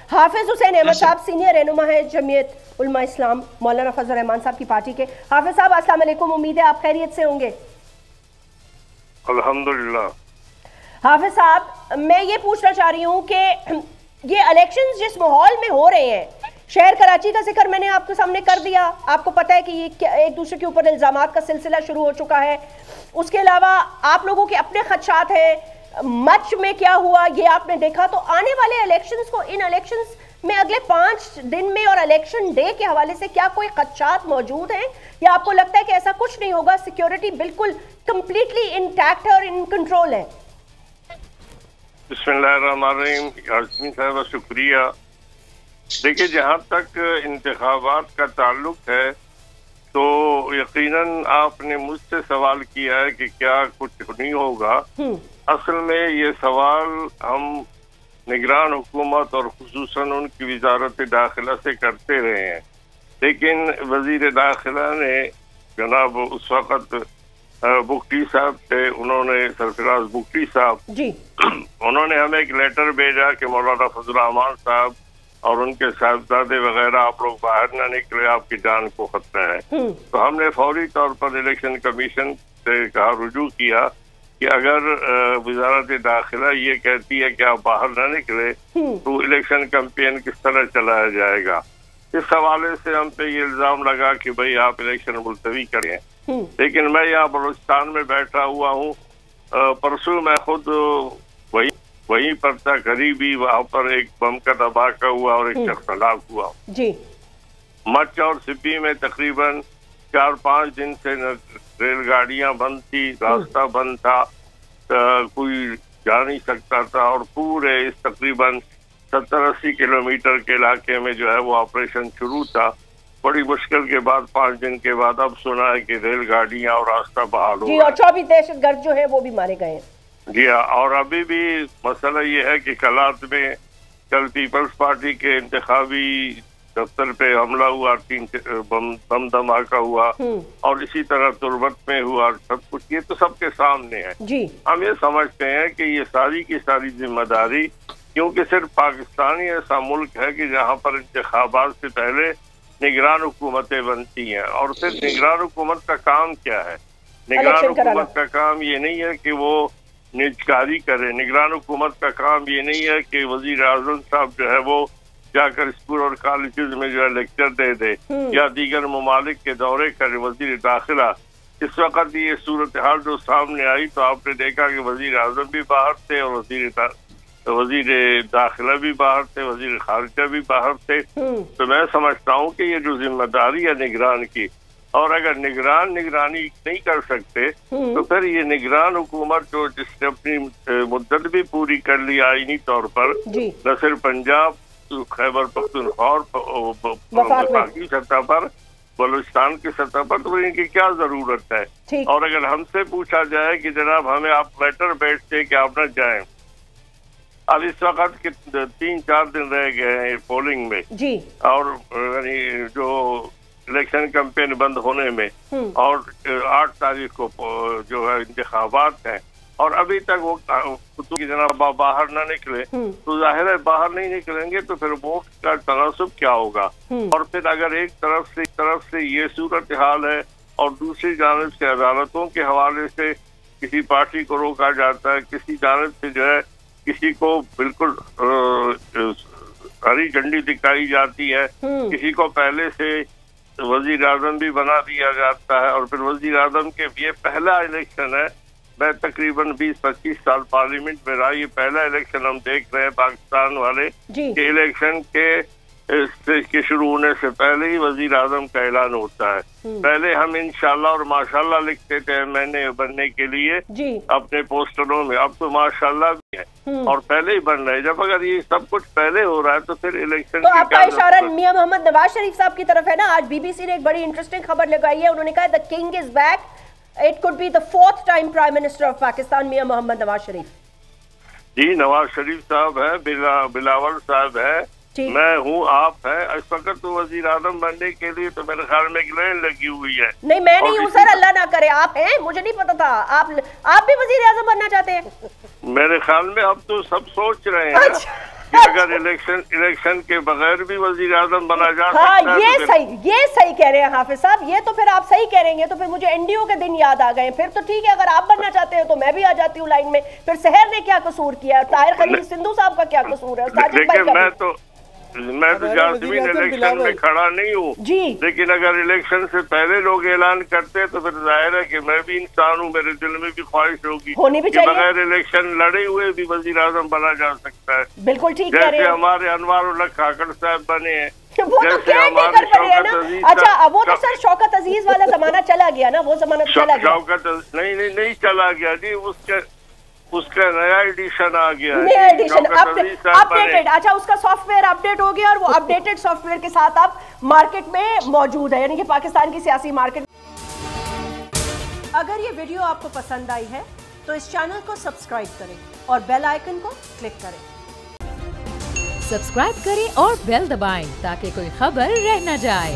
हाफिज हुसैन अहमद साहब सीनियर रहनुमा है जमीयत उलमा इस्लाम मौलाना फजल रहमान साहब की पार्टी के। हाफिज साहब अस्सलाम वालेकुम, उम्मीद है आप खैरियत से होंगे। अल्हम्दुलिल्लाह। हाफिज साहब मैं ये पूछना चाह रही हूँ कि ये इलेक्शंस जिस माहौल में हो रहे हैं, शहर कराची का जिक्र मैंने आपके सामने कर दिया, आपको पता है कि ये एक दूसरे के ऊपर इल्जामात का सिलसिला शुरू हो चुका है। उसके अलावा आप लोगों के अपने खदशात हैं, मच में क्या हुआ ये आपने देखा। तो आने वाले इलेक्शंस को, इन इलेक्शंस में अगले 5 दिन में और इलेक्शन डे के हवाले से क्या कोई खदशात मौजूद हैं, या आपको लगता है कि ऐसा कुछ नहीं होगा, सिक्योरिटी बिल्कुल कंप्लीटली इंटैक्ट है और इन कंट्रोल है? बिस्मिल्लाहिर्रहमानिर्रहीम। यास्मीन साहब शुक्रिया। देखिए, जहाँ तक इंतखाबात का ताल्लुक है तो यकीनन आपने मुझसे सवाल किया है कि क्या कुछ नहीं होगा। असल में ये सवाल हम निगरान हुकूमत और खुसूसन उनकी वजारत दाखिला से करते रहे हैं, लेकिन वजीर दाखिला ने जनाब उस वक़्त बुख्ती साहब थे, उन्होंने सरफराज बुख्ती साहब जी उन्होंने हमें एक लेटर भेजा कि मौलाना फजल रहमान साहब और उनके साहबजादे वगैरह आप लोग बाहर ना निकले, आपकी जान को खतरा है। तो हमने फौरी तौर पर इलेक्शन कमीशन से कहा, रुजू किया कि अगर वजारत दाखिला ये कहती है कि आप बाहर ना निकले तो इलेक्शन कैंपेन किस तरह चलाया जाएगा। इस हवाले से हम पे ये इल्जाम लगा कि भाई आप इलेक्शन मुलतवी करें, लेकिन मैं यहाँ बलूचिस्तान में बैठा हुआ हूँ। परसों मैं खुद वहीं पर था, करीबी वहाँ पर एक बम का धमाका हुआ और एक शख्स हलाक हुआ जी। मच और सिब्बी में तकरीबन 4-5 दिन से रेलगाड़ियां बंद थी, रास्ता बंद था, कोई जा नहीं सकता था, और पूरे इस तकरीबन 70-80 किलोमीटर के इलाके में जो है वो ऑपरेशन शुरू था। बड़ी मुश्किल के बाद 5 दिन के बाद अब सुना है कि रेलगाड़ियां और रास्ता बहाल हो और 24 दहशतगर्द जो है वो भी मारे गए। जी हाँ, और अभी भी मसला ये है कि कलात में कल पीपल्स पार्टी के इंतखाबी दफ्तर पे हमला हुआ, 3 बम धमाका हुआ, और इसी तरह तुर्बत में हुआ। सब कुछ ये तो सबके सामने है जी। हम ये समझते हैं कि ये सारी की सारी जिम्मेदारी, क्योंकि सिर्फ पाकिस्तान ही ऐसा मुल्क है कि जहाँ पर इंतखाबात से पहले निगरान हुकूमतें बनती हैं, और सिर्फ निगरान हुकूमत का काम क्या है? निगरान हुकूमत का काम ये नहीं है कि वो निजकारी करे, निगरान हुकूमत का काम ये नहीं है कि वजीर आजम साहब जो है वो जाकर स्कूल और कॉलेज में जो है लेक्चर दे दे या दीगर ममालिक के दौरे करे। वजीर दाखिला, इस वक्त ये सूरत हाल जो सामने आई तो आपने देखा कि वजीर आजम भी बाहर थे और वजीर दाखिला भी बाहर थे, वजीर खारिजा भी बाहर थे। तो मैं समझता हूँ कि ये जो जिम्मेदारी है निगरान की, और अगर निगरानी नहीं कर सकते तो फिर ये निगरान हुकूमत जो जिसने अपनी मुद्दत भी पूरी कर ली आईनी तौर पर, न सिर्फ पंजाब, खैबर पख्तूनख्वा और वफाकी सतह पर, बलूचिस्तान की सतह पर, तो इनकी क्या जरूरत है? और अगर हमसे पूछा जाए कि जनाब हमें आप लेटर भेजते कि आप न जाएं, अब इस वक्त 3-4 दिन रह गए हैं पोलिंग में जी, और जो इलेक्शन कैंपेन बंद होने में, और 8 तारीख को जो है इंतखाबात हैं, और अभी तक वो जनाब बाहर ना निकले, तो जाहिर है बाहर नहीं निकलेंगे तो फिर वोट का तनासुब क्या होगा? और फिर अगर एक तरफ से ये सूरत हाल है और दूसरी जानिब से अदालतों के हवाले से किसी पार्टी को रोका जाता है, किसी जानिब से जो है किसी को बिल्कुल हरी झंडी दिखाई जाती है, किसी को पहले से वजीर आजम भी बना दिया जाता है, और फिर वजीर आजम के ये पहला इलेक्शन है। मैं तकरीबन 20-25 साल पार्लियामेंट में रहा, ये पहला इलेक्शन हम देख रहे हैं पाकिस्तान वाले के इलेक्शन के शुरू होने से पहले ही वजीर आजम का ऐलान होता है। पहले हम इंशाल्लाह और माशाल्लाह लिखते थे मैंने बनने के लिए अपने पोस्टरों में, अब तो माशाल्लाह भी है और पहले ही बन रहे हैं। जब अगर ये सब कुछ पहले हो रहा है तो फिर इलेक्शन तो आपका इशारा मियां मोहम्मद नवाज शरीफ साहब की तरफ है ना। आज बीबीसी ने एक बड़ी इंटरेस्टिंग खबर लगाई है, उन्होंने कहा the king is back, it could be the 4th time prime minister of Pakistan Mian Mohammad Nawaz Sharif. जी, नवाज शरीफ साहब है, बिलावल साहब है, मैं हूँ, आप है। इस वक्त तो वजीर आजम बनने के लिए तो मेरे ख्याल में एक लाइन लगी हुई है। नहीं, मैं नहीं हूँ सर, अल्लाह ना करे, आप हैं, मुझे नहीं पता था। आप भी वजीर आजम बनना चाहते हैं? मेरे ख्याल में अब तो सब सोच रहे हैं अगर इलेक्शन के बगैर भी वजीर आजम बना जा सकता हाँ, है, ये सही कह रहे हैं हाफिज साहब। ये तो फिर आप सही कह रहे हैं, तो फिर मुझे एनडीओ के दिन याद आ गए। फिर तो ठीक है, अगर आप बनना चाहते हैं तो मैं भी आ जाती हूँ लाइन में। फिर शहर ने क्या कसूर किया, ताहिर खलील सिंधु साहब का क्या कसूर है? मैं तो जासमीन इलेक्शन में खड़ा नहीं हूँ जी, लेकिन अगर इलेक्शन से पहले लोग ऐलान करते तो फिर जाहिर है कि मैं भी इंसान हूँ, मेरे दिल में भी ख्वाहिश होगी होनी भी कि बगैर इलेक्शन लड़े हुए भी वजीर आजम बना जा सकता है। बिल्कुल ठीक कह रहे हैं। जैसे हमारे अनवार उल हक खाकड़ साहब बने हैं, वो तो क्या कर पड़े हैं ना। अच्छा, वो तो सर शौकत अजीज वाला जमाना चला गया ना, वो जमाना चला गया। शौकत नहीं चला गया जी, उसका नया एडिशन आ गया, नया एडिशन अपडेटेड। अच्छा, उसका सॉफ्टवेयर अपडेट हो गया और वो अपडेटेड सॉफ्टवेयर के साथ आप मार्केट में मौजूद है, यानी कि पाकिस्तान की सियासी मार्केट। अगर ये वीडियो आपको पसंद आई है तो इस चैनल को सब्सक्राइब करें और बेल आइकन को क्लिक करें। सब्सक्राइब करें और बेल दबाएं ताकि कोई खबर रह न जाए।